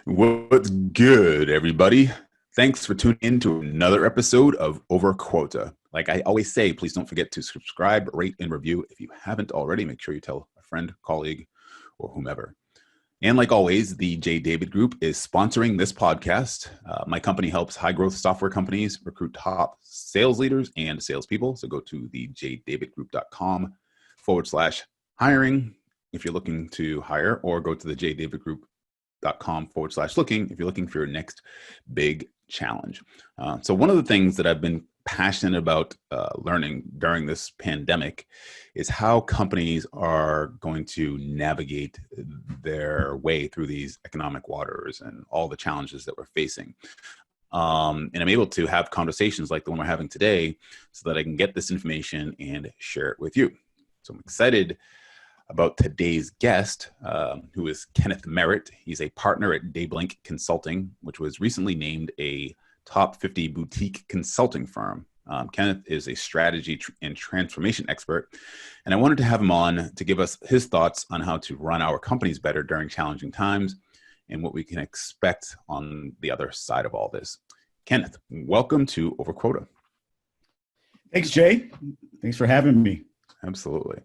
What's good, everybody? Thanks for tuning in to another episode of Over Quota. Like I always say, please don't forget to subscribe, rate, and review. If you haven't already, make sure you tell a friend, colleague, or whomever. And like always, the J. David Group is sponsoring this podcast. My company helps high growth software companies recruit top sales leaders and salespeople. So go to the jdavidgroup.com/hiring if you're looking to hire, or go to the jdavidgroup.com/looking if you're looking for your next big challenge. So one of the things that I've been passionate about learning during this pandemic is how companies are going to navigate their way through these economic waters and all the challenges that we're facing. And I'm able to have conversations like the one we're having today so that I can get this information and share it with you. So I'm excited about today's guest, who is Kenneth Merritt. He's a partner at Dayblank Consulting, which was recently named a top 50 boutique consulting firm. Kenneth is a strategy and transformation expert, and I wanted to have him on to give us his thoughts on how to run our companies better during challenging times and what we can expect on the other side of all this. Kenneth, welcome to Over Quota. Thanks, Jay. Thanks for having me. Absolutely.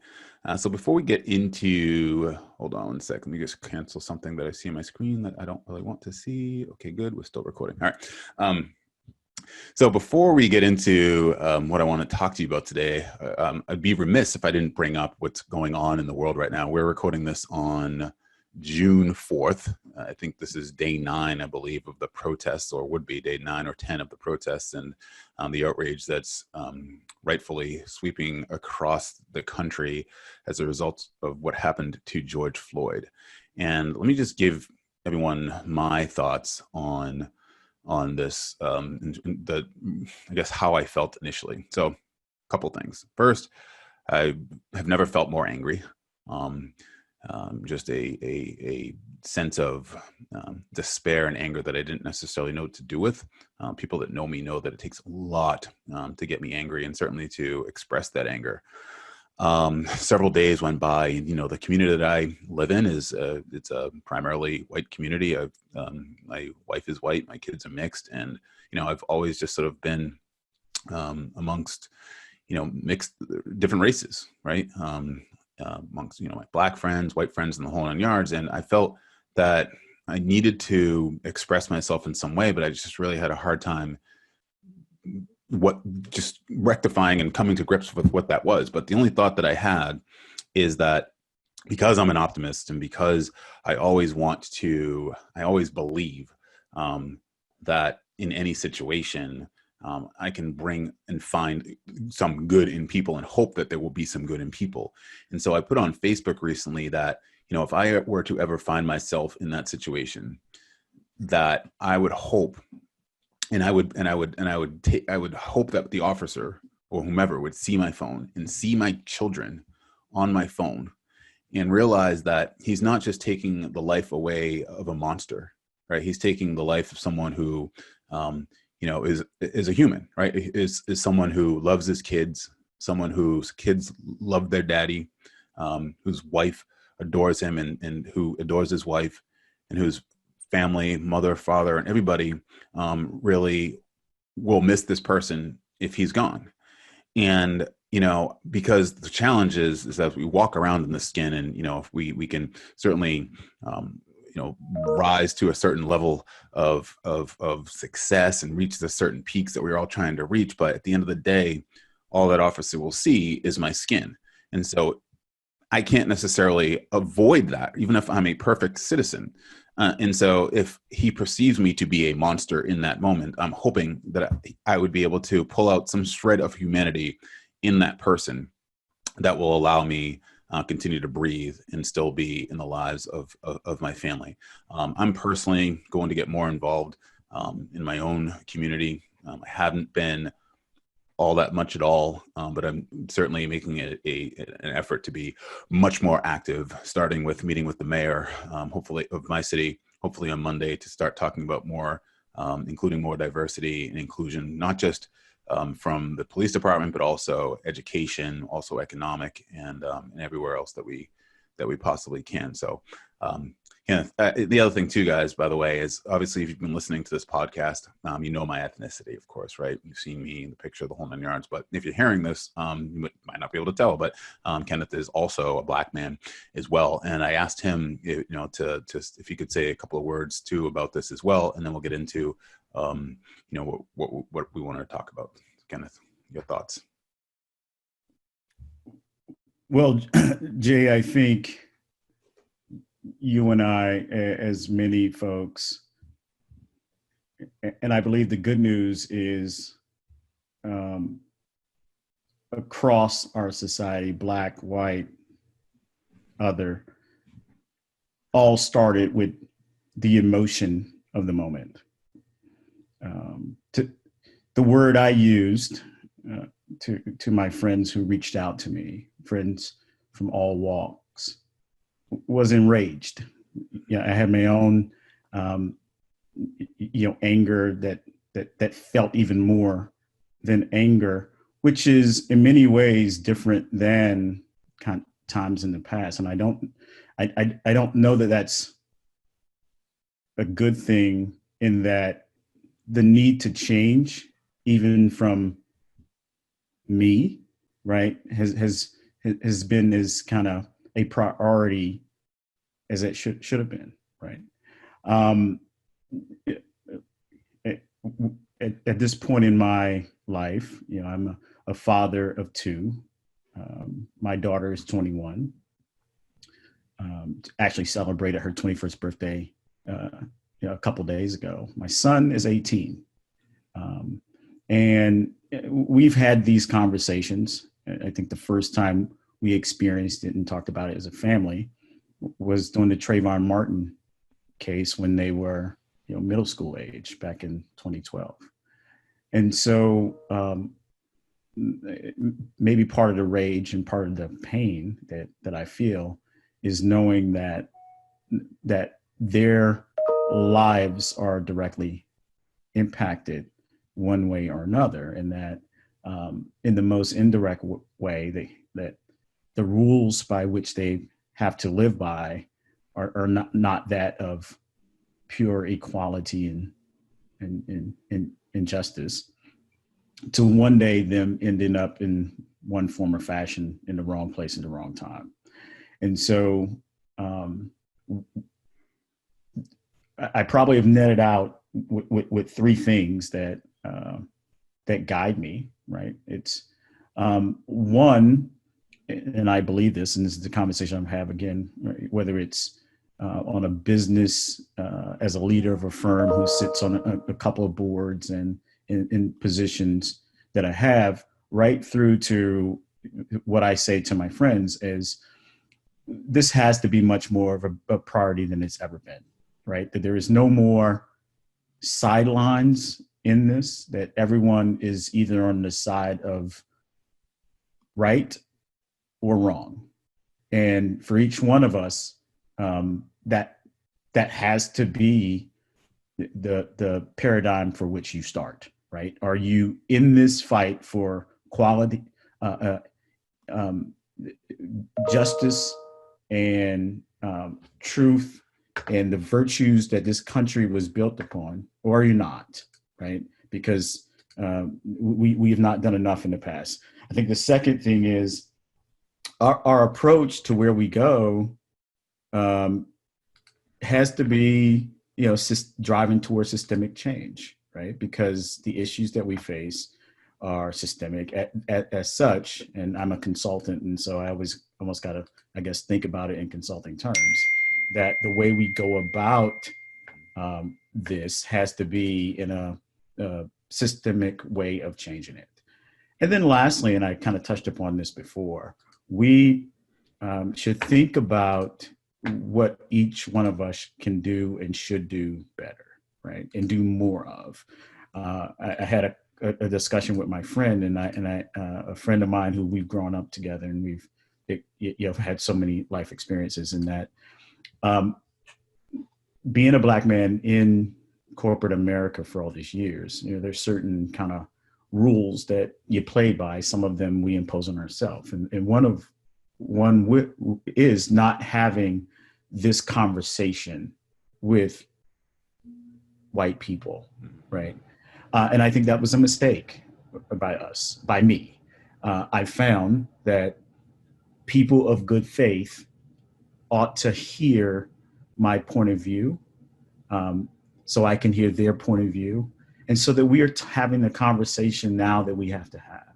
So before we get into, hold on one sec, let me just cancel something that I see on my screen that I don't really want to see. Okay, good. We're still recording. All right. So before we get into what I want to talk to you about today, I'd be remiss if I didn't bring up what's going on in the world right now. We're recording this on June 4th. I think this is day 9, I believe, of the protests, or would be day 9 or 10 of the protests, and the outrage that's rightfully sweeping across the country as a result of what happened to George Floyd. And let me just give everyone my thoughts on this, I guess how I felt initially. So a couple things. First, I have never felt more angry. Just a sense of despair and anger that I didn't necessarily know what to do with. People that know me know that it takes a lot to get me angry, and certainly to express that anger. Several days went by. The community that I live in it's a primarily white community. My wife is white, my kids are mixed, and I've always just sort of been amongst mixed different races, right? Amongst my black friends, white friends, and the whole 9 yards. And I felt that I needed to express myself in some way, but I just really had a hard time just rectifying and coming to grips with what that was. But the only thought that I had is that because I'm an optimist, and because I always believe that in any situation, I can bring and find some good in people and hope that there will be some good in people. And so I put on Facebook recently that, if I were to ever find myself in that situation, that I would hope, and I would hope that the officer or whomever would see my phone and see my children on my phone and realize that he's not just taking the life away of a monster, right? He's taking the life of someone who, is a human, right? Is someone who loves his kids, someone whose kids love their daddy, whose wife adores him and who adores his wife, and whose family, mother, father, and everybody really will miss this person if he's gone. And, because the challenge is that we walk around in the skin, and, if we can certainly, rise to a certain level of success and reach the certain peaks that we're all trying to reach. But at the end of the day, all that officer will see is my skin. And so I can't necessarily avoid that, even if I'm a perfect citizen. And so if he perceives me to be a monster in that moment, I'm hoping that I would be able to pull out some shred of humanity in that person that will allow me continue to breathe and still be in the lives of my family. I'm personally going to get more involved in my own community. I haven't been all that much at all, but I'm certainly making an effort to be much more active, starting with meeting with the mayor, hopefully of my city, hopefully on Monday, to start talking about more, including more diversity and inclusion, not just from the police department, but also education, also economic, and everywhere else that we possibly can. So, Yeah. The other thing too, guys, by the way, is obviously if you've been listening to this podcast, you know my ethnicity, of course, right? You've seen me in the picture of the whole 9 yards. But if you're hearing this, you might not be able to tell, but Kenneth is also a Black man as well. And I asked him, to just if he could say a couple of words too about this as well, and then we'll get into, what we want to talk about. Kenneth, your thoughts? Well, Jay, I think you and I, as many folks, and I believe the good news is across our society, Black, white, other, all started with the emotion of the moment. The word I used to my friends who reached out to me, friends from all walks, was enraged. I had my own, anger that felt even more than anger, which is in many ways different than times in the past. And I don't know that that's a good thing, in that the need to change, even from me, right, has been as kind of a priority as it should have been, right? At this point in my life, I'm a father of two. My daughter is 21. Actually celebrated her 21st birthday a couple days ago. My son is 18. And we've had these conversations. I think the first time we experienced it and talked about it as a family was during the Trayvon Martin case, when they were, middle school age, back in 2012. And so maybe part of the rage and part of the pain that I feel is knowing that their lives are directly impacted one way or another, and that in the most indirect way, that the rules by which they have to live by are not that of pure equality and justice, to one day them ending up in one form or fashion in the wrong place at the wrong time. And so I probably have netted out with three things that guide me, right? It's one, and I believe this, and this is the conversation I'm having again, right? Whether it's on a business, as a leader of a firm who sits on a couple of boards and in positions that I have, right through to what I say to my friends is, this has to be much more of a priority than it's ever been, right? That there is no more sidelines in this, that everyone is either on the side of right or wrong. And for each one of us, that has to be the paradigm for which you start, right? Are you in this fight for quality, justice, and truth, and the virtues that this country was built upon, or are you not, right? Because we have not done enough in the past. I think the second thing is our approach to where we go has to be, driving towards systemic change, right? Because the issues that we face are systemic as such. And I'm a consultant, and so I always almost got to, I guess, think about it in consulting terms, that the way we go about this has to be in a systemic way of changing it. And then lastly, and I kind of touched upon this before, we should think about what each one of us can do and should do better, right? And do more of. I had a discussion with my friend, and a friend of mine who we've grown up together, and we've had so many life experiences in that. Being a Black man in corporate America for all these years, there's certain kind of rules that you play by. Some of them we impose on ourselves, and one is not having this conversation with white people, right? And I think that was a mistake by me. I found that people of good faith ought to hear my point of view, so I can hear their point of view, and so that we are having the conversation now that we have to have.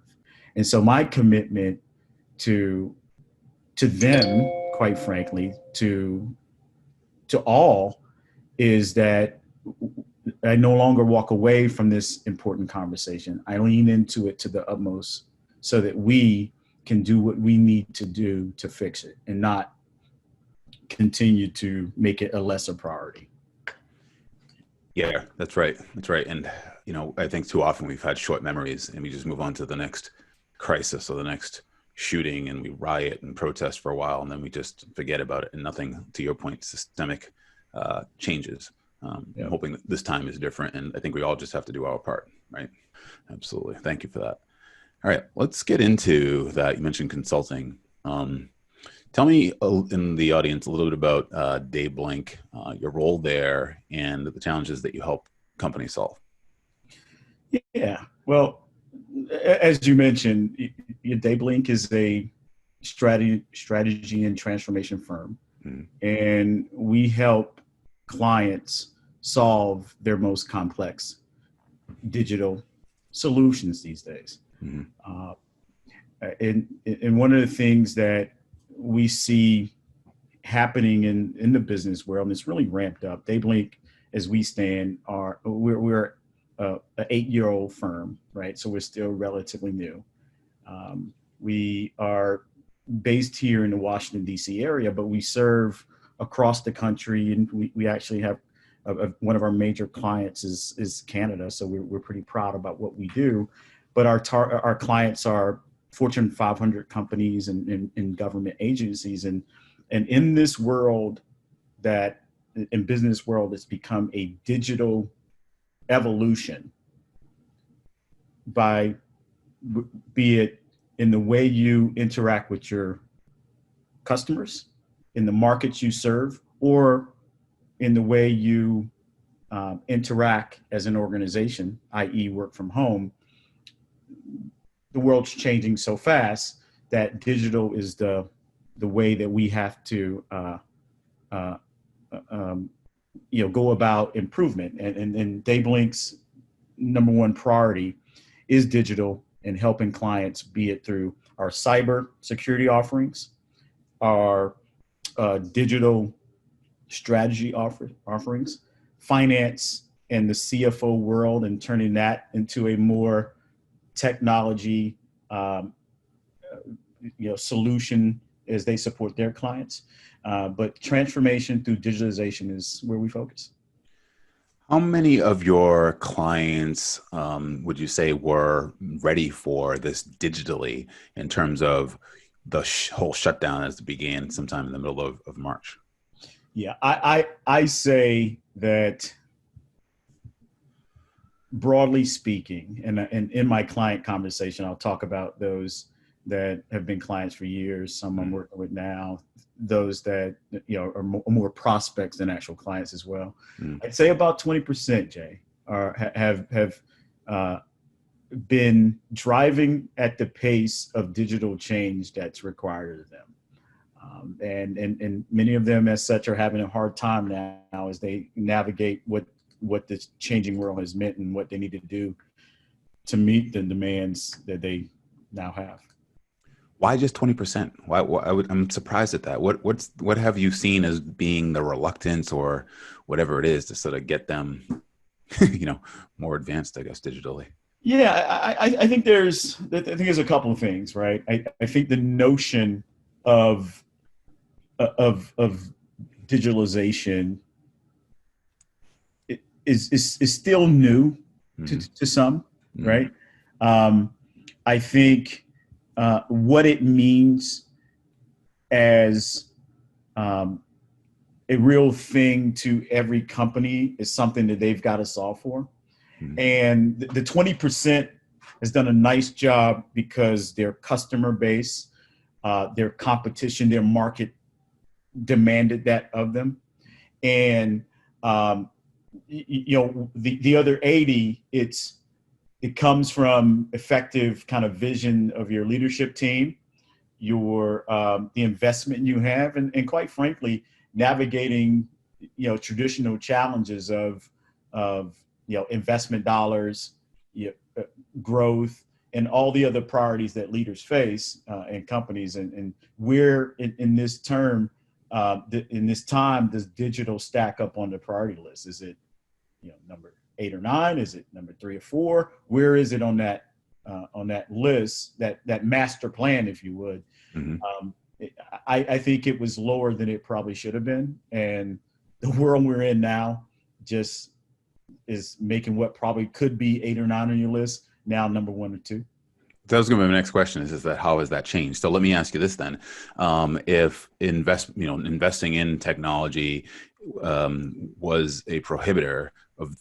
And so my commitment to them, quite frankly, to all, is that I no longer walk away from this important conversation. I lean into it to the utmost so that we can do what we need to do to fix it and not continue to make it a lesser priority. Yeah, that's right. That's right. And, I think too often we've had short memories and we just move on to the next crisis or the next shooting, and we riot and protest for a while, and then we just forget about it, and nothing, to your point, systemic changes. I'm hoping that this time is different, and I think we all just have to do our part, right? Absolutely. Thank you for that. All right, let's get into that. You mentioned consulting. Tell me in the audience a little bit about Dave Blink, your role there, and the challenges that you help companies solve. Yeah, well, as you mentioned, Dave Blink is a strategy and transformation firm, and we help clients solve their most complex digital solutions these days. And one of the things that we see happening in the business world, and it's really ramped up. Dave Blink, as we stand, we're an 8-year-old firm, right? So we're still relatively new. We are based here in the Washington, D.C. area, but we serve across the country, and we actually have one of our major clients is Canada, so we're pretty proud about what we do. But our clients are Fortune 500 companies and government agencies, and in this world in business world, it's become a digital evolution, be it in the way you interact with your customers, in the markets you serve, or in the way you interact as an organization, i.e. work from home. The world's changing so fast that digital is the way that we have to go about improvement. And Dave Blink's number one priority is digital and helping clients, be it through our cyber security offerings, our digital strategy offerings, finance and the CFO world, and turning that into a more technology solution as they support their clients. But transformation through digitalization is where we focus. How many of your clients would you say were ready for this digitally in terms of the whole shutdown as it began sometime in the middle of March? Yeah, I say that broadly speaking, and in my client conversation, I'll talk about those that have been clients for years, some I'm working with now, those that are more prospects than actual clients as well. I'd say about 20%, Jay, have been driving at the pace of digital change that's required of them. And many of them as such are having a hard time now as they navigate what this changing world has meant and what they need to do to meet the demands that they now have. Why just 20%? I'm surprised at that. What have you seen as being the reluctance or whatever it is to sort of get them, more advanced, I guess, digitally? Yeah, I think there's a couple of things, right? I think the notion of digitalization is still new to some, right? I think what it means as a real thing to every company is something that they've got to solve for. And the 20% has done a nice job because their customer base, their competition, their market demanded that of them. And the other 80, it comes from effective kind of vision of your leadership team, your the investment you have, and quite frankly, navigating traditional challenges of investment dollars, growth, and all the other priorities that leaders face in companies. And where in this term, in this time, does digital stack up on the priority list? Is it number 8 or 9? Is it number 3 or 4? Where is it on that list, that master plan, if you would? Mm-hmm. I think it was lower than it probably should have been, and the world we're in now just is making what probably could be 8 or 9 on your list now number 1 or 2. That was going to be my next question is that how has that changed? So let me ask you this then. If investing in technology was a prohibitor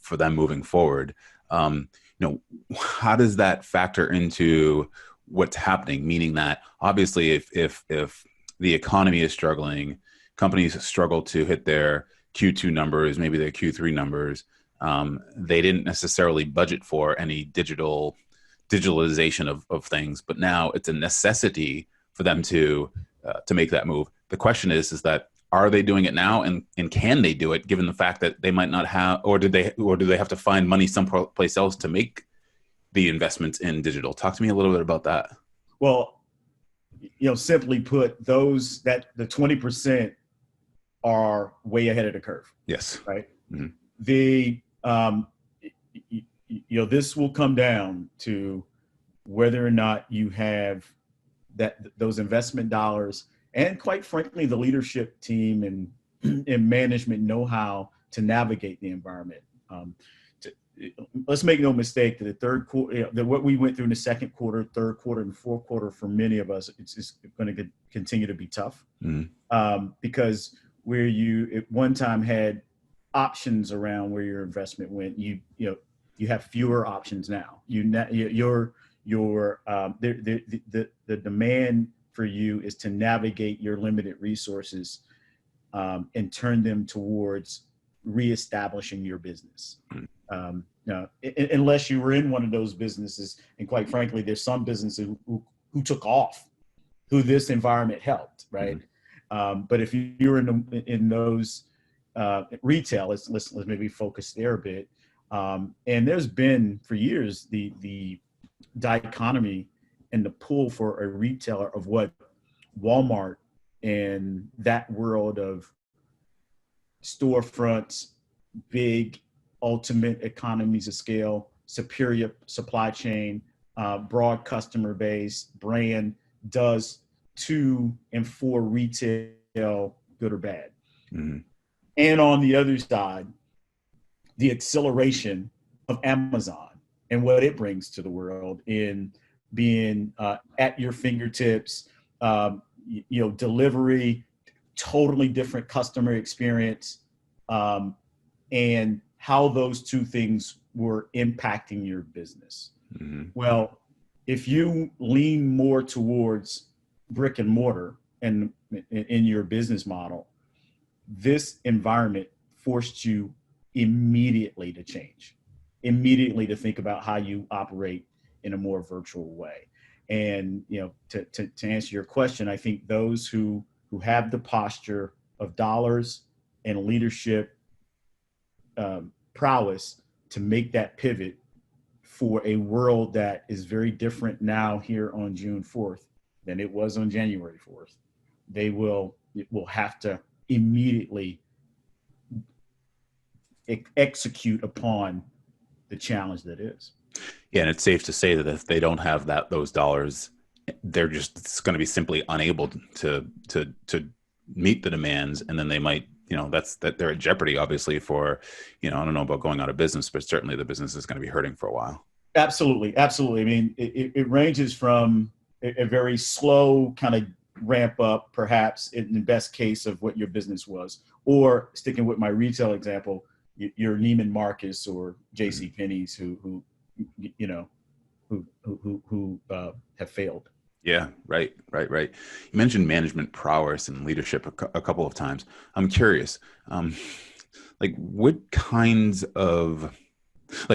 for them moving forward, how does that factor into what's happening? Meaning that obviously if the economy is struggling, companies struggle to hit their Q2 numbers, maybe their Q3 numbers, they didn't necessarily budget for any digitalization of things, but now it's a necessity for them to make that move. The question is that are they doing it now, and can they do it given the fact that they might not have, or do they have to find money someplace else to make the investments in digital? Talk to me a little bit about that. Well, simply put, the 20% are way ahead of the curve. Yes. Right. Mm-hmm. This will come down to whether or not you have those investment dollars, and quite frankly, the leadership team and management know how to navigate the environment. Let's make no mistake that the third quarter, that what we went through in the second quarter, third quarter, and fourth quarter, for many of us, it's going to continue to be tough. Mm-hmm. Because where you at one time had options around where your investment went, you have fewer options now. The demand for you is to navigate your limited resources and turn them towards reestablishing your business. Unless you were in one of those businesses, and quite frankly, there's some businesses who took off, who this environment helped, right? Mm-hmm. But if you're in those retail, let's maybe focus there a bit. And there's been for years the dichotomy and the pull for a retailer of what Walmart and that world of storefronts, big ultimate economies of scale, superior supply chain, broad customer base, brand does to and for retail, good or bad. Mm-hmm. And on the other side, the acceleration of Amazon and what it brings to the world in being at your fingertips, delivery, totally different customer experience, and how those two things were impacting your business. Mm-hmm. Well, if you lean more towards brick and mortar and in your business model, this environment forced you immediately to change, immediately to think about how you operate in a more virtual way. And to answer your question, I think those who have the posture of dollars and leadership prowess to make that pivot for a world that is very different now here on June 4th than it was on January 4th, it will have to immediately execute upon the challenge that is. Yeah, and it's safe to say that if they don't have those dollars, it's going to be simply unable to meet the demands, and then they might, that they're at jeopardy, obviously, for, I don't know about going out of business, but certainly the business is going to be hurting for a while. Absolutely. I mean, it ranges from a very slow kind of ramp up, perhaps in the best case of what your business was, or sticking with my retail example, your Neiman Marcus or J.C. Penney's who have failed. Yeah, right, right, right. You mentioned management prowess and leadership a couple of times. I'm curious, um, like what kinds of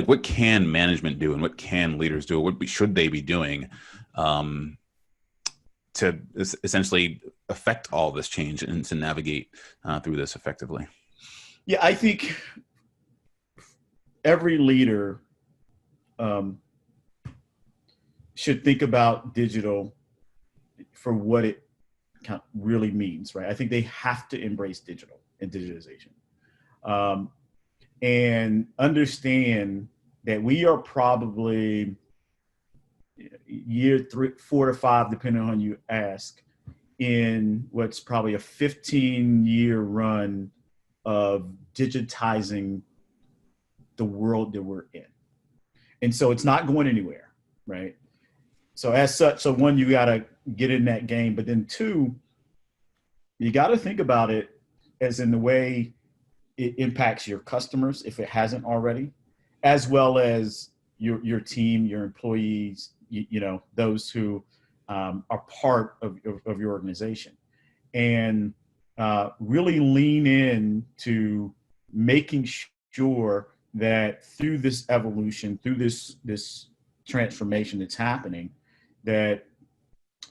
what can management do and what can leaders do? Should they be doing um, to essentially affect all this change and to navigate through this effectively? Yeah, I think every leader um, should think about digital for what it really means, right? I think they have to embrace digital and digitization, um, and understand that we are probably year 4 to 5, depending on who you ask, in what's probably a 15-year run of digitizing the world that we're in. And so it's not going anywhere, right? So as such, so one, you got to get in that game, but then two, you got to think about it as in the way it impacts your customers, if it hasn't already, as well as your team, your employees, those who are part of your organization, and really lean in to making sure that through this evolution, through this transformation that's happening, that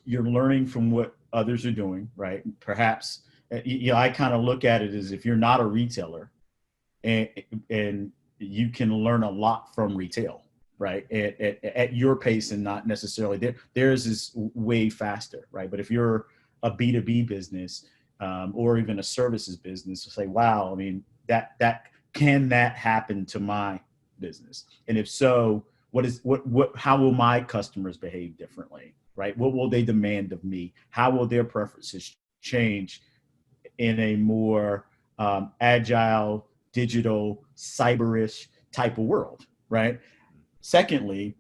you're learning from what others are doing, right? Perhaps, I kind of look at it as if you're not a retailer, and and you can learn a lot from retail, right? At your pace and not necessarily theirs is way faster, right? But if you're a B2B business, or even a services business, to say, wow, I mean, that can that happen to my business? And if so, how will my customers behave differently, right? What will they demand of me? How will their preferences change in a more agile, digital, cyberish type of world, right? Secondly,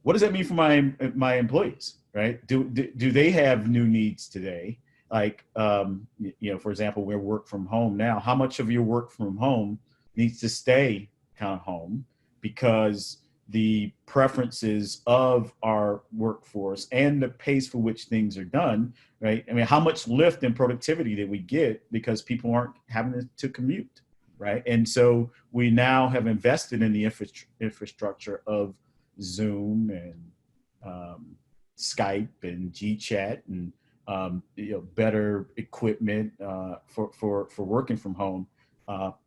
what does that mean for my employees, right? Do they have new needs today? Like, for example, we work from home now. How much of your work from home needs to stay kind of home because the preferences of our workforce and the pace for which things are done, right? I mean, how much lift and productivity did we get because people aren't having to commute, right? And so we now have invested in the infrastructure of Zoom and Skype and GChat and better equipment for working from home.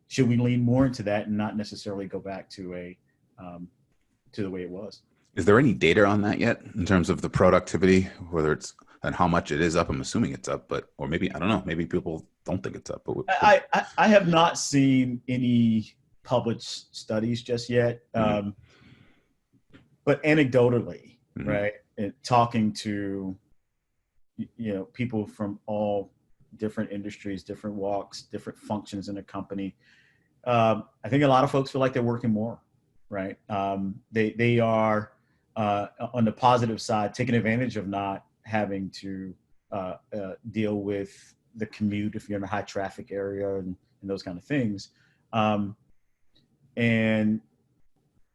Should we lean more into that and not necessarily go back to the way it was? Is there any data on that yet in terms of the productivity, whether it's and how much it is up? I'm assuming it's up, but or maybe I don't know. Maybe people don't think it's up. I have not seen any published studies just yet, but anecdotally, right, and talking to people from all different industries, different walks, different functions in a company, I think a lot of folks feel like they're working more, right? They are on the positive side taking advantage of not having to deal with the commute if you're in a high traffic area and those kind of things, and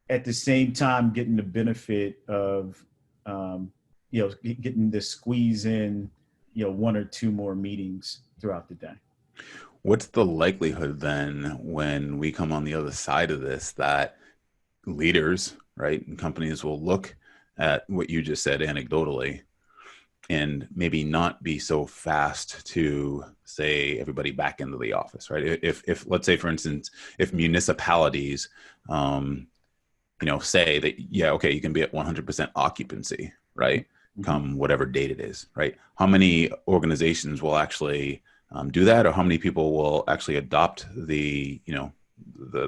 at the same time getting the benefit of getting to squeeze in one or two more meetings throughout the day. What's the likelihood then when we come on the other side of this that leaders, right, and companies will look at what you just said anecdotally and maybe not be so fast to say everybody back into the office, right? If let's say, for instance, if municipalities, say that, yeah, okay, you can be at 100% occupancy, right? Come whatever date it is, right? How many organizations will actually do that, or how many people will actually adopt the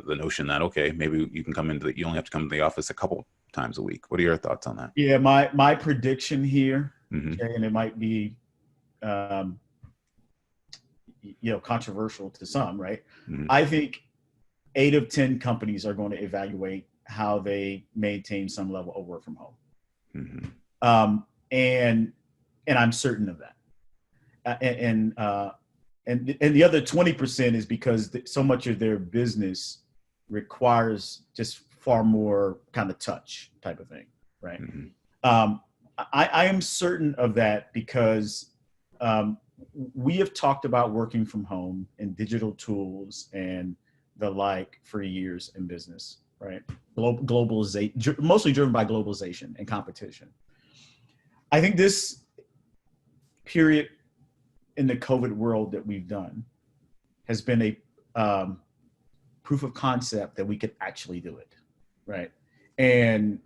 notion that, okay, maybe you can you only have to come to the office a couple times a week? What are your thoughts on that? Yeah, my prediction here, okay, and it might be controversial to some, right? I think 8 of 10 companies are going to evaluate how they maintain some level of work from home. And I'm certain of that. And the other 20% is because so much of their business requires just far more kind of touch type of thing, right? I am certain of that because um, we have talked about working from home and digital tools and the like for years in business, right? Globalization, mostly driven by globalization and competition. I think this period in the COVID world that we've done has been a proof of concept that we could actually do it, right? And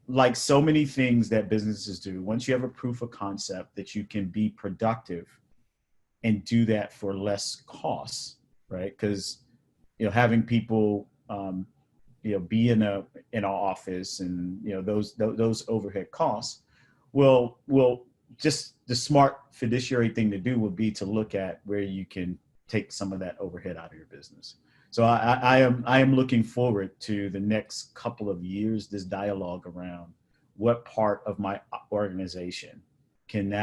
like so many things that businesses do, once you have a proof of concept that you can be productive and do that for less costs, right? Because having people be in an office and those overhead costs will just the smart fiduciary thing to do would be to look at where you can take some of that overhead out of your business. So I am looking forward to the next couple of years, this dialogue around what part of my organization can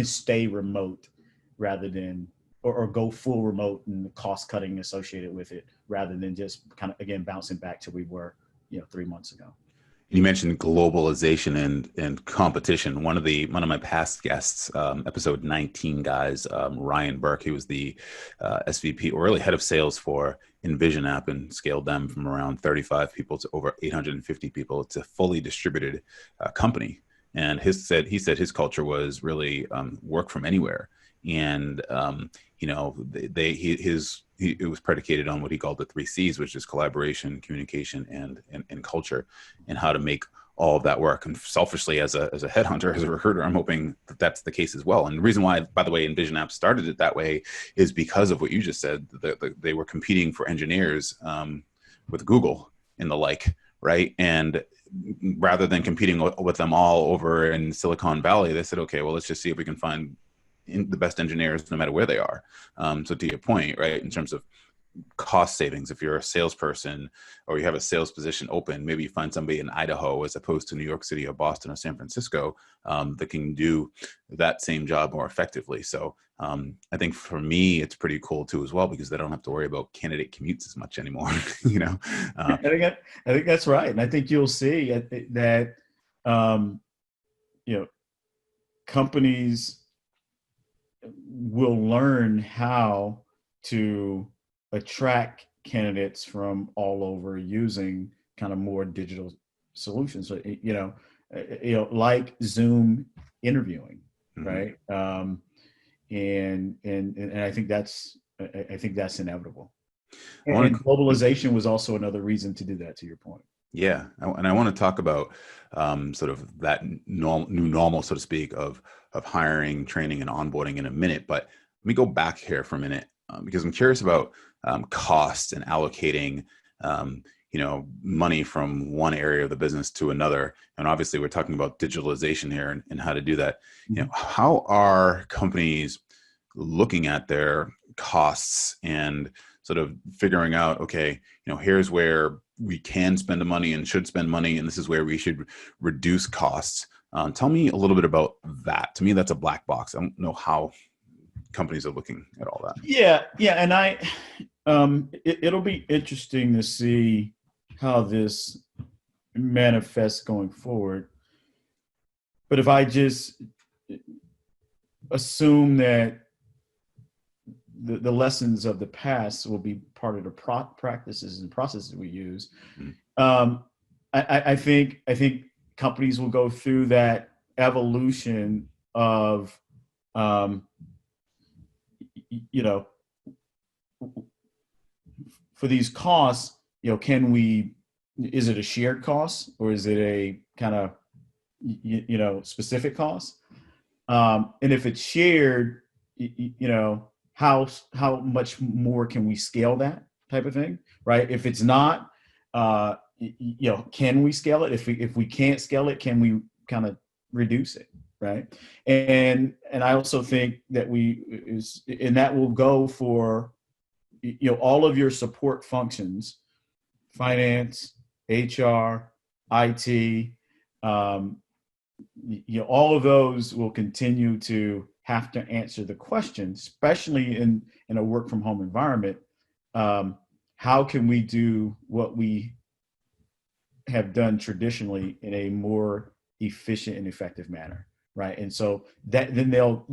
stay remote rather than or go full remote and the cost cutting associated with it rather than just kind of again bouncing back to we were 3 months ago. You mentioned globalization and competition. One of my past guests, episode 19, guys, Ryan Burke, he was the SVP or really head of sales for Envision App and scaled them from around 35 people to over 850 people. It's a fully distributed company. And he said his culture was really work from anywhere. And it was predicated on what he called the 3 C's, which is collaboration, communication, and culture, and how to make all of that work. And selfishly, as a headhunter, as a recruiter, I'm hoping that that's the case as well. And the reason why, by the way, Envision Apps started it that way is because of what you just said. They were competing for engineers with Google and the like, right? And rather than competing with them all over in Silicon Valley, they said, okay, well, let's just see if we can find the best engineers no matter where they are. So to your point, right, in terms of cost savings, if you're a salesperson or you have a sales position open, maybe you find somebody in Idaho as opposed to New York City or Boston or San Francisco that can do that same job more effectively. So I think for me, it's pretty cool too as well, because they don't have to worry about candidate commutes as much anymore. I think that's right. And I think you'll see that companies will learn how to attract candidates from all over using kind of more digital solutions. So, like Zoom interviewing, right? And I think that's inevitable. And globalization was also another reason to do that, to your point. Yeah, and I want to talk about sort of that new normal, so to speak, of hiring, training, and onboarding in a minute. But let me go back here for a minute because I'm curious about costs and allocating, money from one area of the business to another. And obviously, we're talking about digitalization here and how to do that. How are companies looking at their costs and sort of figuring out, okay, here's where we can spend the money and should spend money, and this is where we should reduce costs. Tell me a little bit about that. To me, that's a black box. I don't know how companies are looking at all that. Yeah, and it'll be interesting to see how this manifests going forward. But if I just assume that the lessons of the past will be part of the practices and processes we use, I think companies will go through that evolution of for these costs, is it a shared cost or is it a kind of specific cost? And if it's shared, how much more can we scale that type of thing, right? If it's not, can we scale it? If we can't scale it, can we kind of reduce it, right? And I also think that that will go for all of your support functions, finance, HR, IT, all of those will continue to have to answer the question, especially in a work from home environment. How can we do what we have done traditionally in a more efficient and effective manner, right? And so that then they'll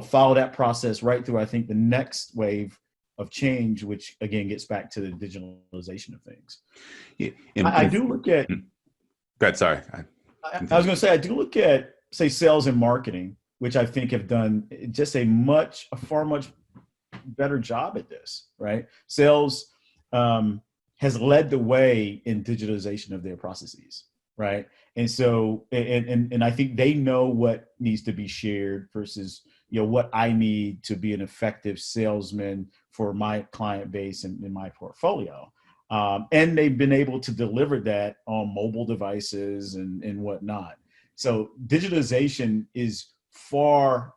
follow that process right through. I think the next wave of change, which again gets back to the digitalization of things. Yeah, I do look at. Good. Sorry. I was going to say I do look at, say, sales and marketing, which I think have done just a far much better job at this. Right, sales has led the way in digitalization of their processes. Right, and so and I think they know what needs to be shared versus what I need to be an effective salesman for my client base and in my portfolio. And they've been able to deliver that on mobile devices and whatnot. So digitalization is far,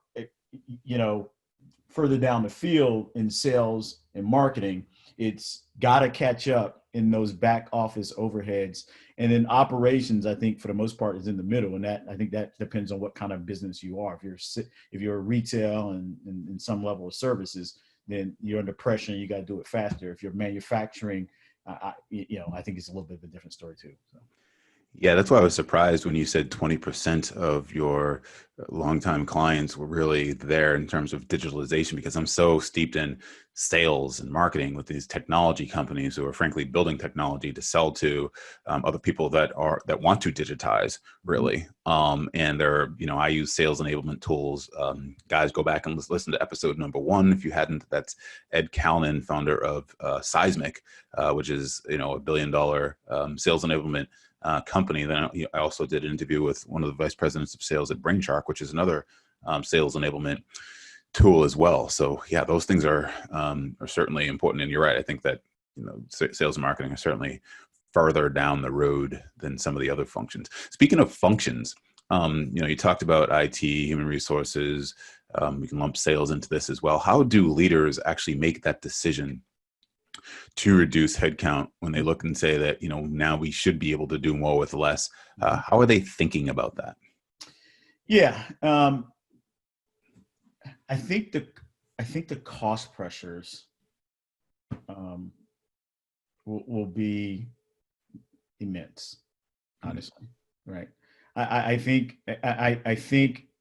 further down the field in sales and marketing. It's got to catch up in those back office overheads. And then operations, I think for the most part, is in the middle. And I think that depends on what kind of business you are. If you're retail and some level of services, then you're under pressure and you got to do it faster. If you're manufacturing, I think it's a little bit of a different story too. So. Yeah, that's why I was surprised when you said 20% of your longtime clients were really there in terms of digitalization, because I'm so steeped in sales and marketing with these technology companies who are frankly building technology to sell to other people that want to digitize really. And I use sales enablement tools. Guys, go back and listen to episode number 1 if you hadn't. That's Ed Calnan, founder of Seismic, which is $1 billion sales enablement company. Then I also did an interview with one of the vice presidents of sales at Brainshark, which is another sales enablement tool as well. So yeah, those things are certainly important. And you're right. I think that sales and marketing are certainly further down the road than some of the other functions. Speaking of functions, you talked about IT, human resources. We can lump sales into this as well. How do leaders actually make that decision to reduce headcount when they look and say that, now we should be able to do more with less? How are they thinking about that? Yeah. I think the cost pressures will be immense, honestly. Right. I think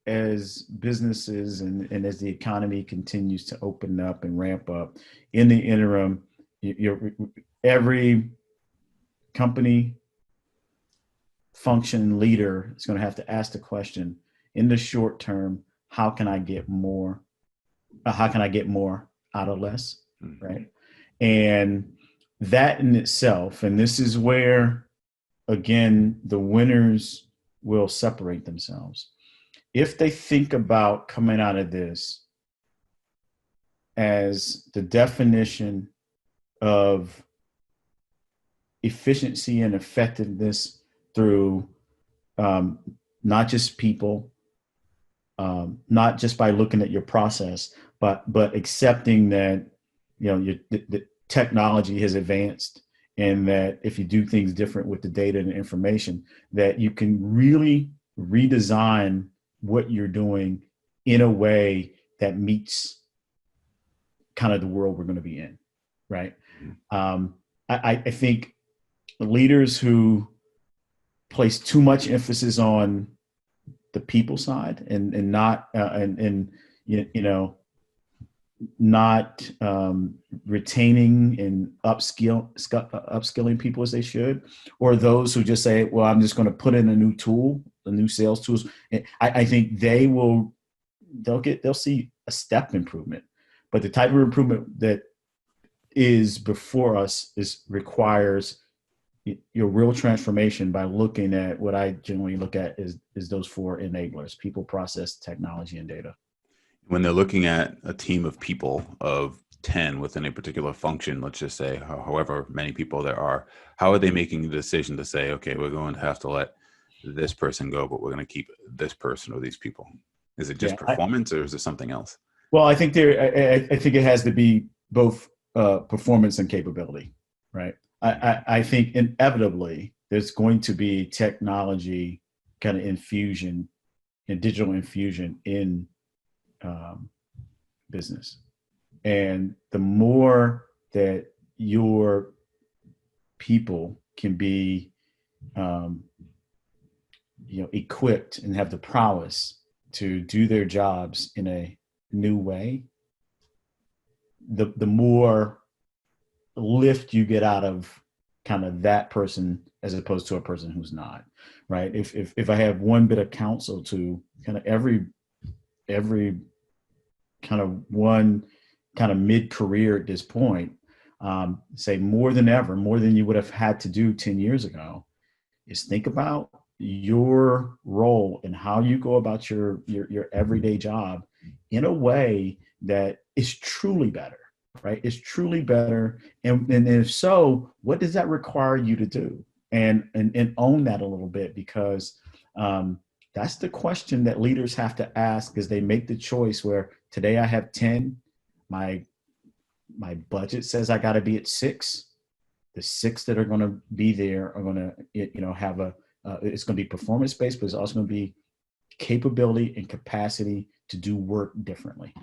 as businesses and as the economy continues to open up and ramp up, in the interim, every company function leader is going to have to ask the question: in the short term, how can I get more? How can I get more out of less? Right. And that in itself, and this is where, again, the winners will separate themselves. If they think about coming out of this as the definition of efficiency and effectiveness through not just people, not just by looking at your process, but accepting that the technology has advanced, and that if you do things different with the data and the information, that you can really redesign what you're doing in a way that meets kind of the world we're going to be in, right? I think leaders who place too much emphasis on the people side and not not retaining and upskilling people as they should, or those who just say, well, I'm just going to put in a new tool, the new sales tools. I think they'll see a step improvement, but the type of improvement that is before us requires your real transformation by looking at what I generally look at is those 4 enablers: people, process, technology, and data. When they're looking at a team of people of 10 within a particular function, let's just say however many people there are, how are they making the decision to say, okay, we're going to have to let this person go, but we're going to keep this person or these people? Is it just performance, or is there something else? Well, I think I think it has to be both performance and capability, right? I think inevitably there's going to be technology kind of infusion and digital infusion in business. And the more that your people can be um, equipped and have the prowess to do their jobs in a new way, the more lift you get out of kind of that person as opposed to a person who's not, right? If I have one bit of counsel to kind of every kind of one kind of mid-career at this point, say more than ever, more than you would have had to do 10 years ago, is think about your role and how you go about your everyday job in a way that is truly better, right? It's truly better. And if so, what does that require you to do? And own that a little bit, because that's the question that leaders have to ask as they make the choice where today I have 10, my budget says I got to be at 6. The 6 that are going to be there are going to, have it's going to be performance based, but it's also going to be capability and capacity to do work differently.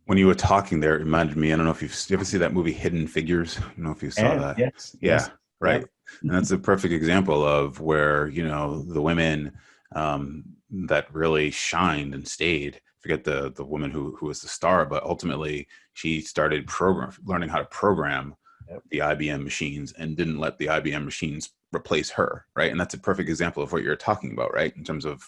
When you were talking there, it reminded me, I don't know if you ever see that movie Hidden Figures. I don't know if you saw that. Yes. Yeah, Yes. right. Yep. And that's a perfect example of where, the women that really shined and stayed. Forget the woman who was the star, but ultimately she started learning how to program the IBM machines and didn't let the IBM machines replace her, right? And that's a perfect example of what you're talking about, right? In terms of,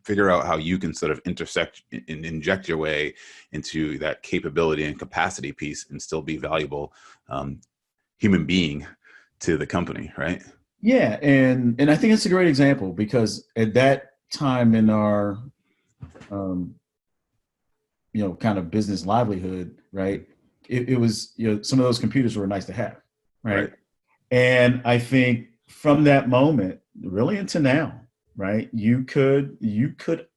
figure out how you can sort of intersect and inject your way into that capability and capacity piece and still be valuable human being to the company, right? Yeah, and I think it's a great example because at that time in our kind of business livelihood, right? It was, some of those computers were nice to have, right? And I think from that moment, really into now, right? You could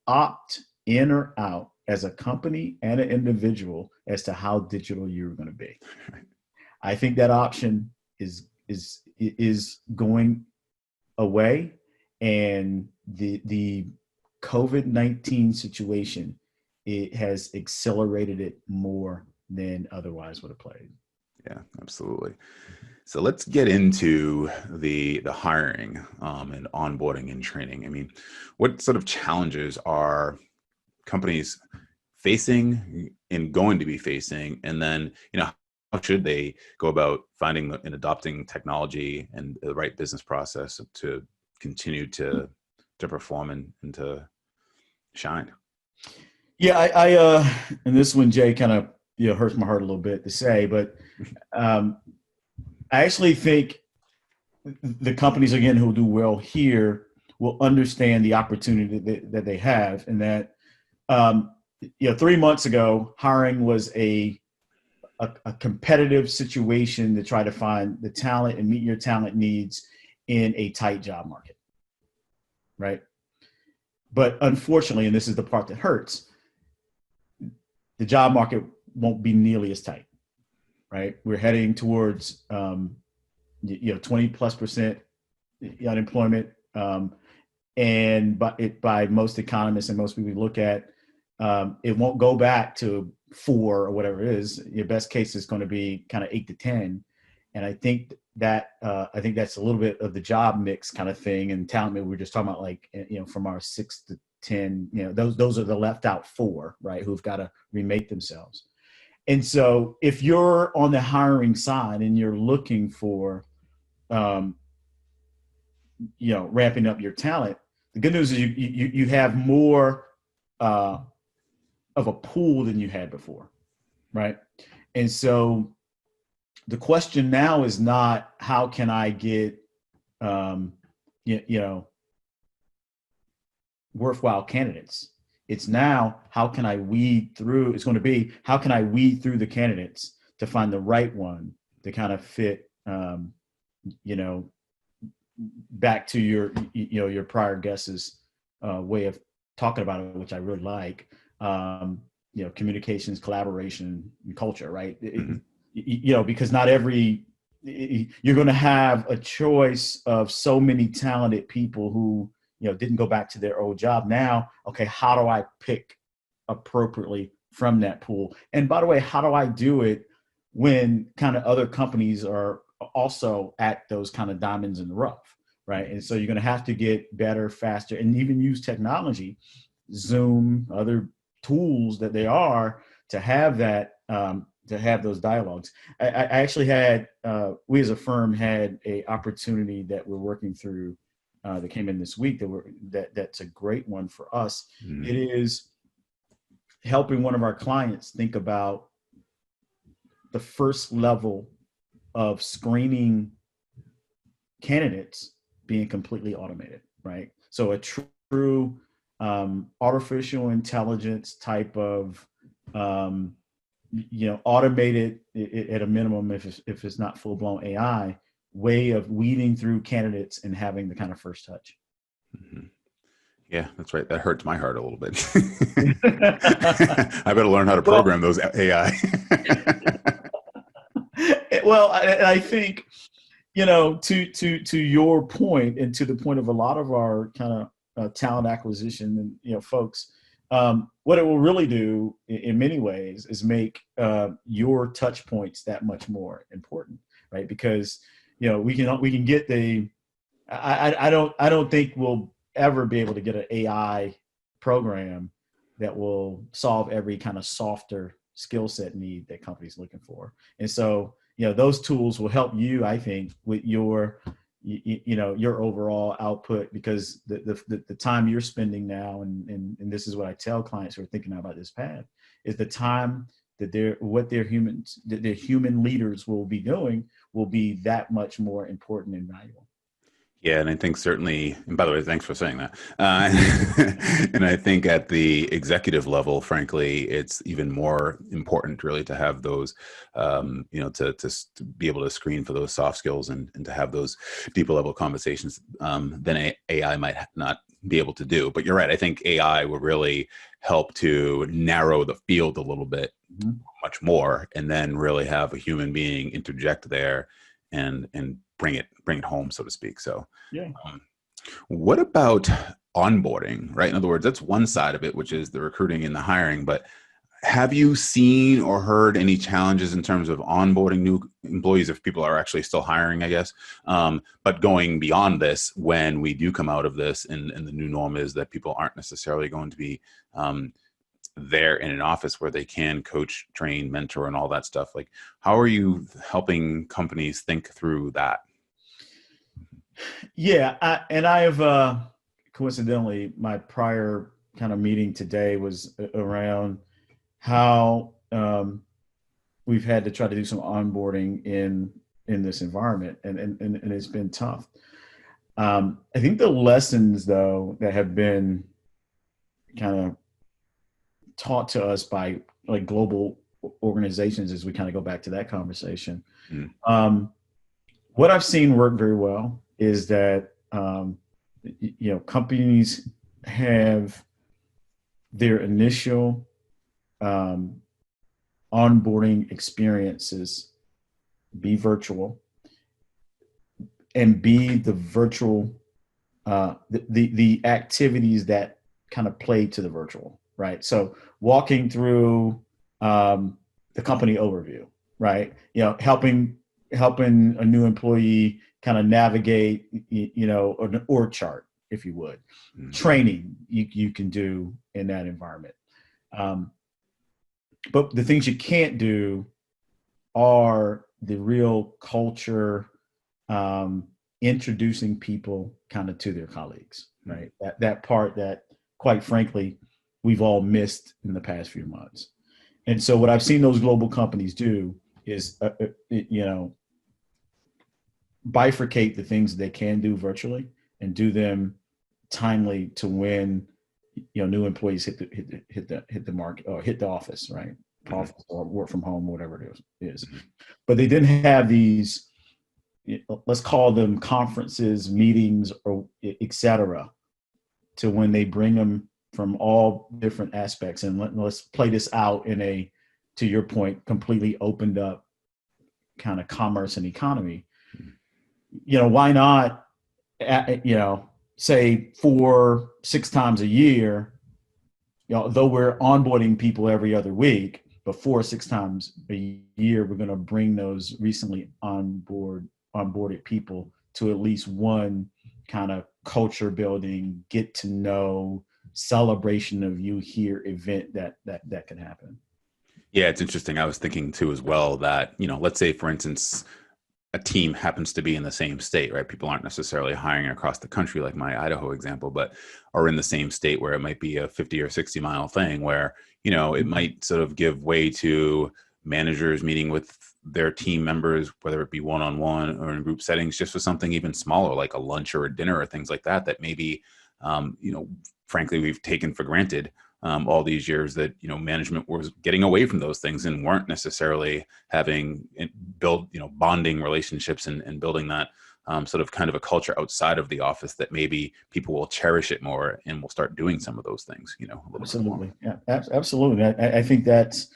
opt in or out as a company and an individual as to how digital you're going to be. I think that option is going away, and the COVID-19 situation, it has accelerated it more than otherwise would have played. Yeah, absolutely. So let's get into the hiring and onboarding and training. I mean, what sort of challenges are companies facing and going to be facing? And then, how should they go about finding and adopting technology and the right business process to continue to perform and to shine? Yeah, and this one, Jay, kind of hurts my heart a little bit to say, but I actually think the companies again who do well here will understand the opportunity that they have, and that 3 months ago, hiring was a competitive situation to try to find the talent and meet your talent needs in a tight job market, right? But unfortunately, and this is the part that hurts, the job market won't be nearly as tight, right? We're heading towards 20+% unemployment, and by most economists and most people we look at, it won't go back to 4 or whatever it is. Your best case is going to be kind of 8 to 10, and I think that's a little bit of the job mix kind of thing. And talent, we were just talking about, like, from our 6 to 10, those are the left out 4, right, who've got to remake themselves. And so if you're on the hiring side and you're looking for ramping up your talent, the good news is you have more of a pool than you had before, right? And so the question now is not how can I get worthwhile candidates. It's now how can I weed through. It's going to be how can I weed through the candidates to find the right one to kind of fit. Back to your prior guest's way of talking about it, which I really like. Communications, collaboration, and culture, right? Mm-hmm. Because not every you're going to have a choice of so many talented people who didn't go back to their old job. Now, okay, how do I pick appropriately from that pool? And by the way, how do I do it when kind of other companies are also at those kind of diamonds in the rough, right? And so you're going to have to get better, faster, and even use technology, Zoom, other tools that they are to have that, to have those dialogues. I actually had, we as a firm had a opportunity that we're working through that came in this week that's a great one for us. Mm. It is helping one of our clients think about the first level of screening candidates being completely automated, right? So a true artificial intelligence type of automated at a minimum, if it's not full blown AI, way of weeding through candidates and having the kind of first touch. Mm-hmm. Yeah, that's right. That hurts my heart a little bit. I better learn how to program those AI. Well, I think, to your point, and to the point of a lot of our kind of talent acquisition and folks, what it will really do in many ways is make your touch points that much more important, right? Because we can get the I don't think we'll ever be able to get an AI program that will solve every kind of softer skill set need that companies looking for. And so, those tools will help you, I think, with your overall output, because the time you're spending now, and this is what I tell clients who are thinking about this path, is the time that their human leaders will be doing will be that much more important and valuable. Yeah, and I think certainly, and by the way, thanks for saying that. And I think at the executive level, frankly, it's even more important really to have those, to be able to screen for those soft skills and to have those deeper level conversations than AI might not be able to do. But you're right. I think AI will really help to narrow the field a little bit, much more, and then really have a human being interject there and bring it home, so to speak. So yeah. What about onboarding, right? In other words, that's one side of it, which is the recruiting and the hiring. But have you seen or heard any challenges in terms of onboarding new employees, if people are actually still hiring, I guess? But going beyond this, when we do come out of this, and the new norm is that people aren't necessarily going to be there in an office where they can coach, train, mentor, and all that stuff. Like, how are you helping companies think through that? Yeah, I have coincidentally, my prior kind of meeting today was around how we've had to try to do some onboarding in this environment, and it's been tough. I think the lessons, though, that have been kind of taught to us by like global organizations, as we kind of go back to that conversation, what I've seen work very well is that companies have their initial onboarding experiences be virtual, and be the virtual the activities that kind of play to the virtual, right? So walking through the company overview, right? Helping a new employee kind of navigate, an org chart, if you would. Training you can do in that environment. But the things you can't do are the real culture, introducing people kind of to their colleagues, right? That part that, quite frankly, we've all missed in the past few months. And so what I've seen those global companies do is, bifurcate the things they can do virtually and do them timely to when new employees hit the market or hit the office, right? Office or work from home, whatever it is. But they didn't have these, let's call them conferences, meetings, or et cetera, to when they bring them from all different aspects. And let's play this out in a, to your point, completely opened up kind of commerce and economy. Why not, say 4-6 times a year, though we're onboarding people every other week, but 4 or 6 times a year, we're going to bring those recently onboard onboarded people to at least one kind of culture building, get to know, celebration of you here event that can happen. Yeah, it's interesting. I was thinking too as well that, let's say for instance, a team happens to be in the same state, right? People aren't necessarily hiring across the country like my Idaho example, but are in the same state where it might be a 50 or 60-mile thing where, it might sort of give way to managers meeting with their team members, whether it be one-on-one or in group settings, just for something even smaller, like a lunch or a dinner or things like that, that maybe, frankly, we've taken for granted all these years that, management was getting away from those things and weren't necessarily having build, bonding relationships and building that sort of kind of a culture outside of the office that maybe people will cherish it more and will start doing some of those things, a little Absolutely. bit more. Yeah, absolutely. I think that's,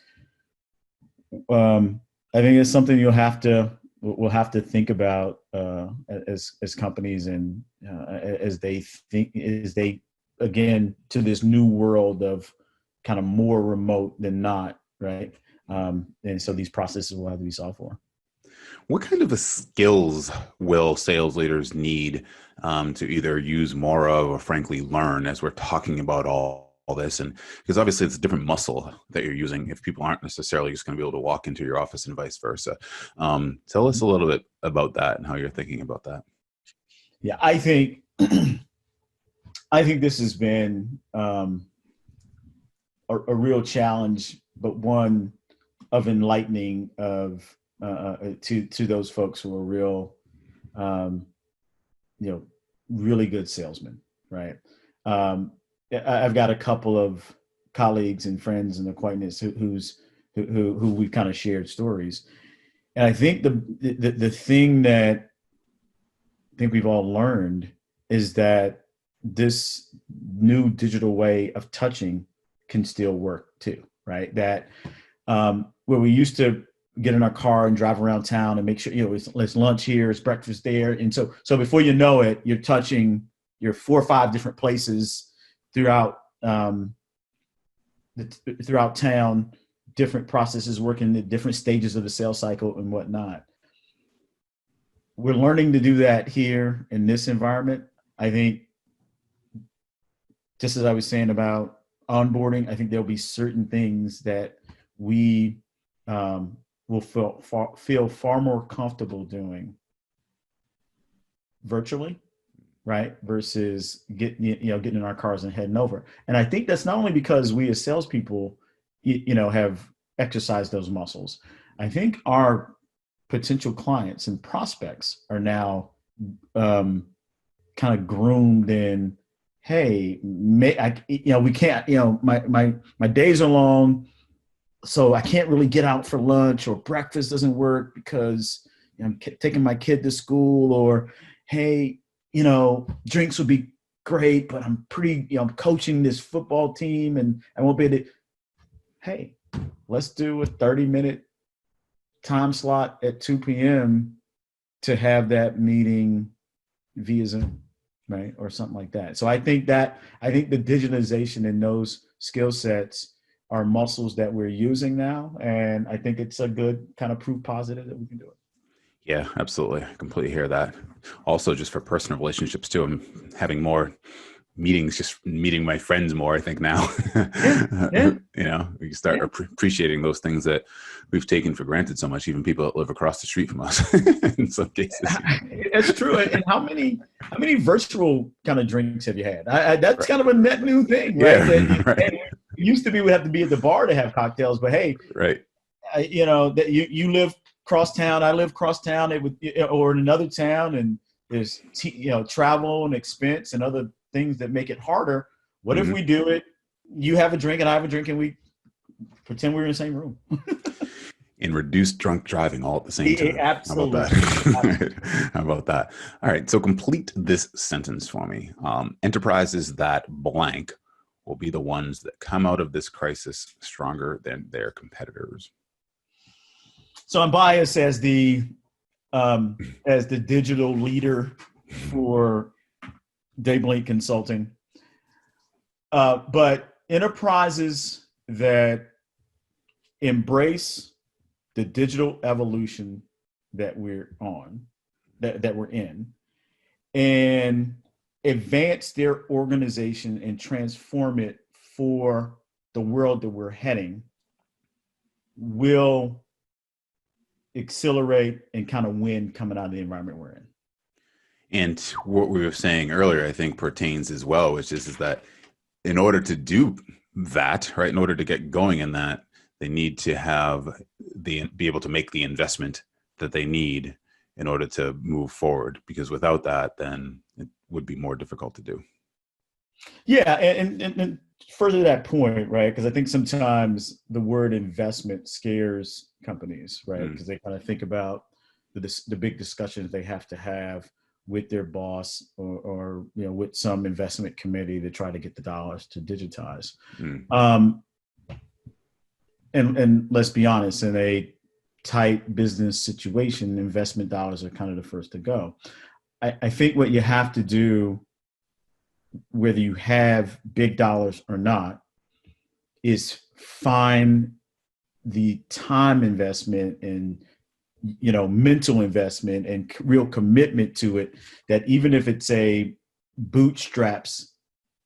I think it's something we'll have to think about as companies and as they again to this new world of kind of more remote than not, right? And so these processes will have to be solved for. What kind of skills will sales leaders need to either use more of or frankly learn as we're talking about all this? And because obviously it's a different muscle that you're using if people aren't necessarily just going to be able to walk into your office and vice versa. Tell us a little bit about that and how you're thinking about that. Yeah, I think this has been a real challenge, but one of enlightening of to those folks who are real, really good salesmen, right? I've got a couple of colleagues and friends and acquaintances who we've kind of shared stories, and I think the thing that I think we've all learned is that this new digital way of touching can still work too, right? That where we used to get in our car and drive around town and make sure, it's lunch here, it's breakfast there. And so before you know it, you're touching your 4 or 5 different places throughout town, different processes working at different stages of the sales cycle and whatnot. We're learning to do that here in this environment. I think, just as I was saying about onboarding, I think there'll be certain things that we will feel far more comfortable doing virtually, right? Versus getting in our cars and heading over. And I think that's not only because we as salespeople, have exercised those muscles. I think our potential clients and prospects are now kind of groomed in, hey, we can't, my days are long, so I can't really get out for lunch, or breakfast doesn't work because I'm taking my kid to school, or, hey, drinks would be great, but I'm I'm coaching this football team and I won't be able to. Hey, let's do a 30-minute time slot at 2 p.m. to have that meeting via Zoom, right? Or something like that. So I think the digitalization in those skill sets are muscles that we're using now. And I think it's a good kind of proof positive that we can do it. Yeah, absolutely. I completely hear that. Also, just for personal relationships too, I'm having more meetings, just meeting my friends more, I think now. Yeah. We start appreciating those things that we've taken for granted so much, even people that live across the street from us in some cases. It's true. And how many virtual kind of drinks have you had? That's right. Kind of a net new thing, right? Yeah, right. It used to be we have to be at the bar to have cocktails, but hey, right. That you live cross town, I live cross town, or in another town, and there's travel and expense and other things that make it harder. What if we do it? You have a drink and I have a drink, and we pretend we're in the same room. And reduce drunk driving all at the same time. Absolutely. How about that? How about that? All right. So complete this sentence for me. Enterprises that blank will be the ones that come out of this crisis stronger than their competitors. So I'm biased as the digital leader for Dayblank Consulting. But enterprises that embrace the digital evolution that we're on that we're in and advance their organization and transform it for the world that we're heading will accelerate and kind of win coming out of the environment we're in. And what we were saying earlier, I think pertains as well, which is that in order to do that, right, in order to get going in that, they need to be able to make the investment that they need in order to move forward. Because without that, then it would be more difficult to do. Yeah, and further to that point, right? Because I think sometimes the word investment scares companies, right? Because they kind of think about the big discussions they have to have with their boss or with some investment committee to try to get the dollars to digitize. And let's be honest, in a tight business situation, investment dollars are kind of the first to go. I think what you have to do, whether you have big dollars or not, is find the time investment and mental investment and real commitment to it, that even if it's a bootstraps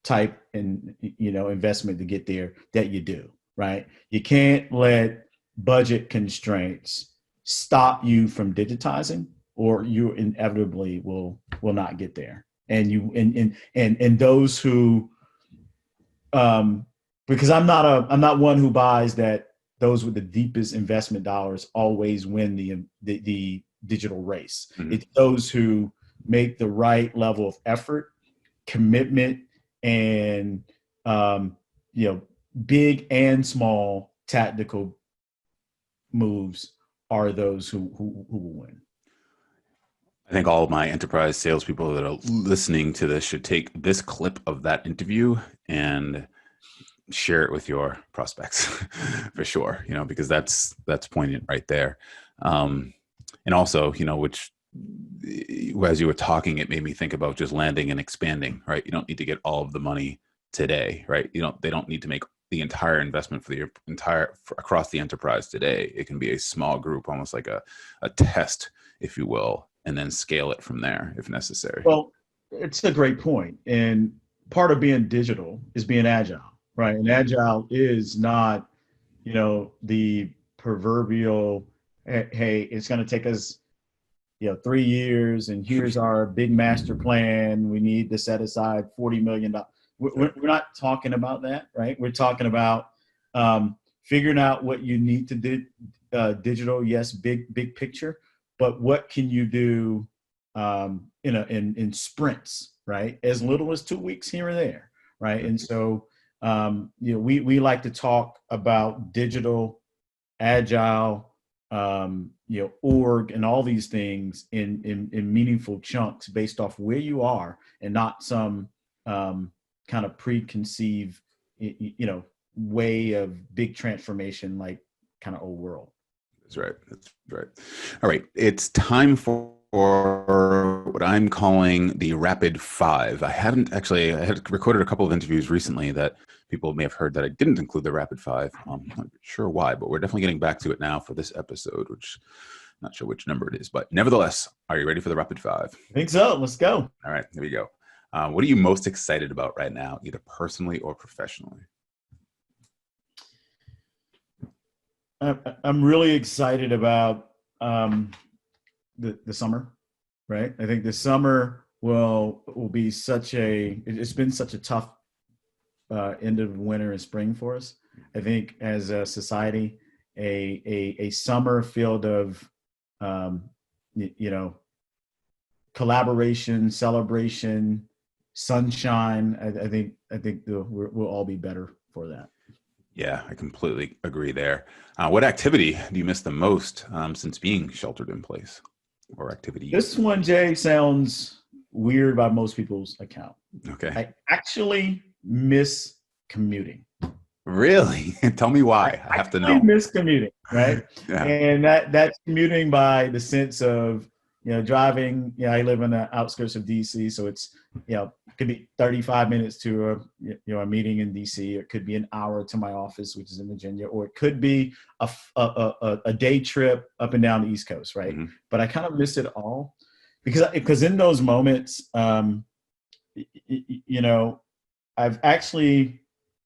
type and investment to get there, that you do, right? You can't let budget constraints stop you from digitizing, or you inevitably will not get there. And you and those who because I'm not one who buys that those with the deepest investment dollars always win the digital race. Mm-hmm. It's those who make the right level of effort, commitment, and big and small tactical moves are those who will win. I think all of my enterprise salespeople that are listening to this should take this clip of that interview and share it with your prospects for sure, because that's poignant right there. And also, which as you were talking, it made me think about just landing and expanding, right? You don't need to get all of the money today, right? They don't need to make the entire investment for across the enterprise today. It can be a small group, almost like a test, if you will, and then scale it from there if necessary. Well, it's a great point. And part of being digital is being agile, right? And agile is not, the proverbial, hey, it's going to take us, 3 years, and here's our big master plan. We need to set aside $40 million. We're not talking about that, right? We're talking about figuring out what you need to do digital. Yes, big picture, but what can you do in sprints, right? As little as 2 weeks here or there, right? And so we like to talk about digital, agile, org, and all these things in meaningful chunks based off where you are, and not some kind of preconceived, way of big transformation, like kind of old world. That's right. All right. It's time for what I'm calling the rapid five. I had recorded a couple of interviews recently that people may have heard that I didn't include the rapid five. I'm not sure why, but we're definitely getting back to it now for this episode, which I'm not sure which number it is, but nevertheless, are you ready for the rapid five? I think so. Let's go. All right, here we go. What are you most excited about right now, either personally or professionally? I'm really excited about the summer, right? I think the summer will be it's been such a tough end of winter and spring for us. I think as a society, a summer filled of collaboration, celebration, sunshine. I think we'll all be better for that. Yeah, I completely agree there. What activity do you miss the most since being sheltered in place, or activity? This one, Jay, sounds weird by most people's account. Okay. I actually miss commuting. Really? Tell me why. I have to know. I miss commuting, right? Yeah. And that's commuting by the sense of, driving. I live in the outskirts of DC, so it's, it could be 35 minutes to a meeting in DC. It could be an hour to my office, which is in Virginia, or it could be a day trip up and down the East Coast, right? Mm-hmm. But I kind of miss it all because in those moments, you know, I've actually,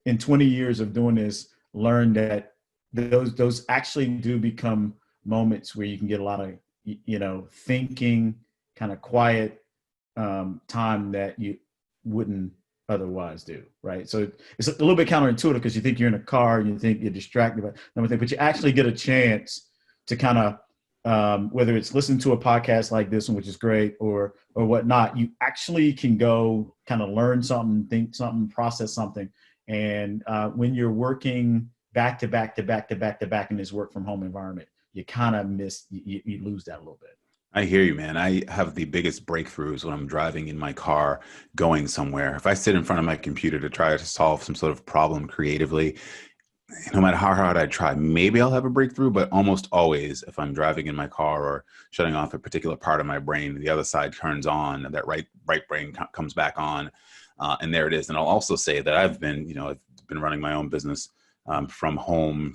in 20 years of doing this, learned that those actually do become moments where you can get a lot of, thinking, kind of quiet time that you wouldn't otherwise do, right? So it's a little bit counterintuitive because you think you're in a car and you think you're distracted by everything, but you actually get a chance to kind of whether it's listen to a podcast like this one, which is great, or whatnot, you actually can go kind of learn something, think something, process something. And when you're working back to back to back to back to back in this work from home environment, you kind of you lose that a little bit. I hear you, man. I have the biggest breakthroughs when I'm driving in my car going somewhere. If I sit in front of my computer to try to solve some sort of problem creatively, no matter how hard I try, maybe I'll have a breakthrough, but almost always, if I'm driving in my car or shutting off a particular part of my brain, the other side turns on, and that right brain comes back on, and there it is. And I'll also say that I've been running my own business from home,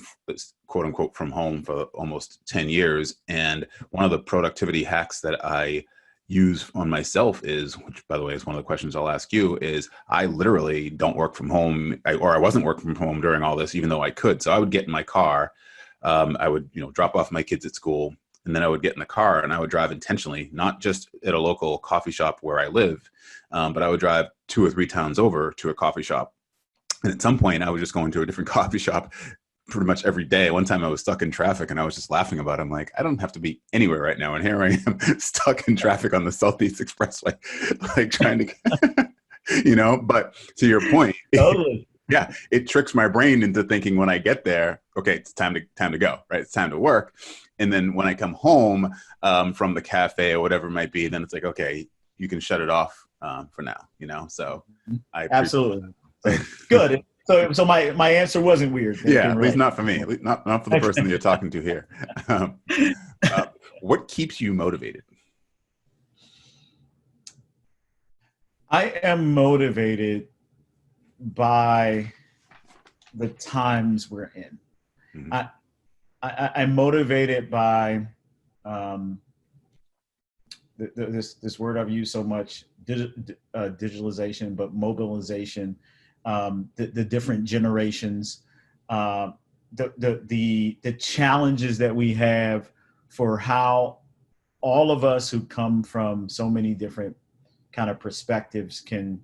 quote unquote, from home for almost 10 years. And one of the productivity hacks that I use on myself is, which by the way is one of the questions I'll ask you, is I literally don't work from home, or I wasn't working from home during all this, even though I could. So I would get in my car, I would drop off my kids at school, and then I would get in the car and I would drive intentionally, not just at a local coffee shop where I live, but I would drive 2 or 3 towns over to a coffee shop. And at some point I was just going to a different coffee shop pretty much every day. One time I was stuck in traffic and I was just laughing about it. I'm like, I don't have to be anywhere right now. And here I am stuck in traffic on the Southeast Expressway, like trying to, but to your point, Totally. Yeah, it tricks my brain into thinking when I get there, okay, it's time to go, right? It's time to work. And then when I come home from the cafe or whatever it might be, then it's like, okay, you can shut it off for now, So I absolutely. Good. So my answer wasn't weird. Yeah, at least not for me. At least not for the person that you're talking to here. What keeps you motivated? I am motivated by the times we're in. Mm-hmm. I'm motivated by this word I've used so much, digitalization, but mobilization. The different generations, the challenges that we have for how all of us who come from so many different kind of perspectives can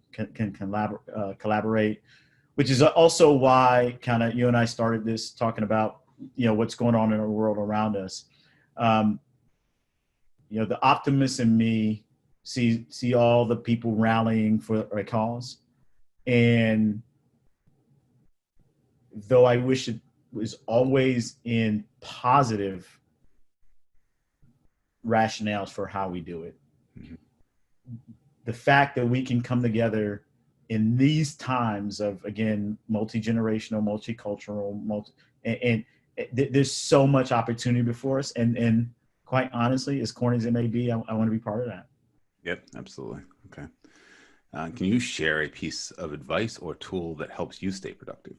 collaborate, which is also why kind of you and I started this talking about what's going on in the world around us. The optimist in me see all the people rallying for a cause. And though I wish it was always in positive rationales for how we do it, mm-hmm. The fact that we can come together in these times of, again, multi-generational, multicultural, and there's so much opportunity before us. And quite honestly, as corny as it may be, I want to be part of that. Yep, absolutely. Okay. Can you share a piece of advice or tool that helps you stay productive?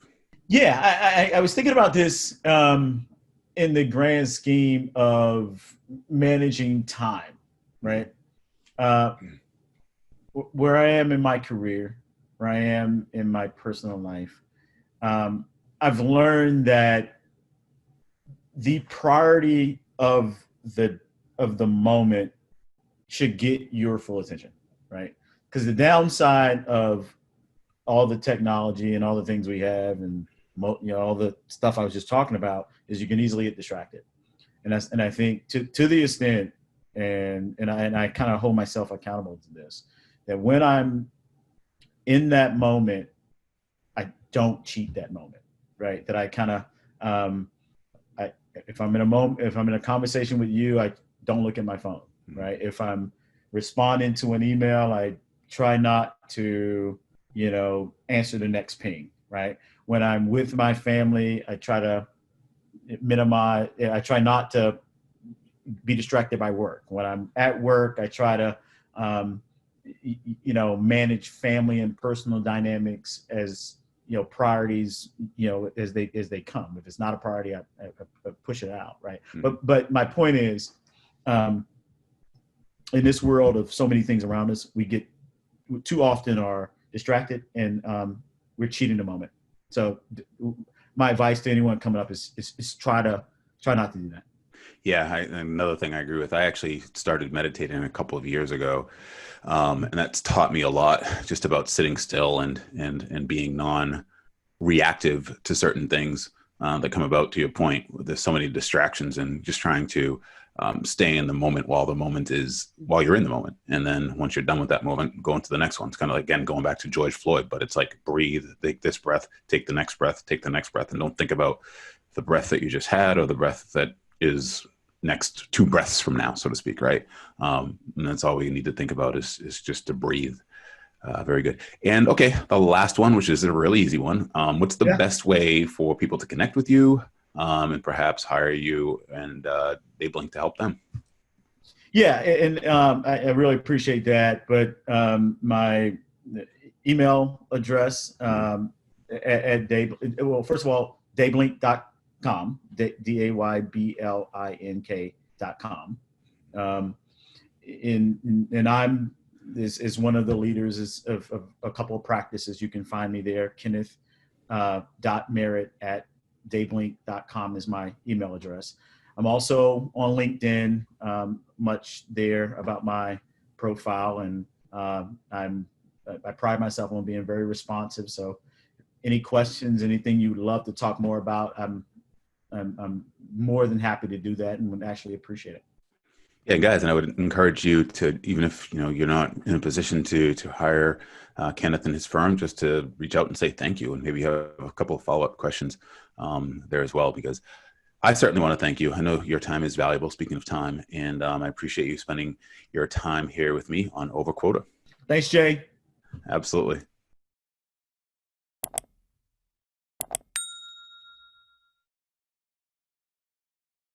Yeah, I was thinking about this in the grand scheme of managing time, right? Where I am in my career, where I am in my personal life, I've learned that the priority of the moment should get your full attention, right? Because the downside of all the technology and all the things we have and all the stuff I was just talking about is you can easily get distracted. And I think to the extent, and I kind of hold myself accountable to this, that when I'm in that moment, I don't cheat that moment, right? That I kind of, if I'm in a conversation with you, I don't look at my phone, right? If I'm responding to an email, I try not to, answer the next ping, right? When I'm with my family, I try to minimize, I try not to be distracted by work. When I'm at work, I try to, manage family and personal dynamics as, priorities, as they come. If it's not a priority, I push it out, right? Mm-hmm. But my point is, in this world of so many things around us, we get too often are distracted, and we're cheating the moment. So my advice to anyone coming up is try not to do that. Yeah, another thing I agree with. I actually started meditating a couple of years ago, and that's taught me a lot just about sitting still and being non-reactive to certain things that come about. To your point, there's so many distractions, and just trying to stay in the moment while you're in the moment, and then once you're done with that moment, go into the next one. It's kind of like, again, going back to George Floyd, but it's like breathe, take this breath, take the next breath, take the next breath, and don't think about the breath that you just had or the breath that is next 2 breaths from now, so to speak, right? And that's all we need to think about is just to breathe. Very good. And okay, the last one, which is a really easy one. What's the Yeah. best way for people to connect with you and perhaps hire you and Daybling to help them? Yeah, and I really appreciate that. But my email address at Day, well, first of all, dayblink.com, DAYBLINK.com. And I'm this is one of the leaders of a couple of practices. You can find me there. Kenneth Merritt at dayblink.com is my email address. I'm also on LinkedIn, much there about my profile, and I pride myself on being very responsive. So any questions, anything you'd love to talk more about, I'm more than happy to do that, and would actually appreciate it. Yeah, guys, and I would encourage you to, even if you're not in a position to hire Kenneth and his firm, just to reach out and say thank you, and maybe have a couple of follow-up questions there as well, because I certainly want to thank you. I know your time is valuable, speaking of time, and I appreciate you spending your time here with me on Over Quota. Thanks, Jay. Absolutely.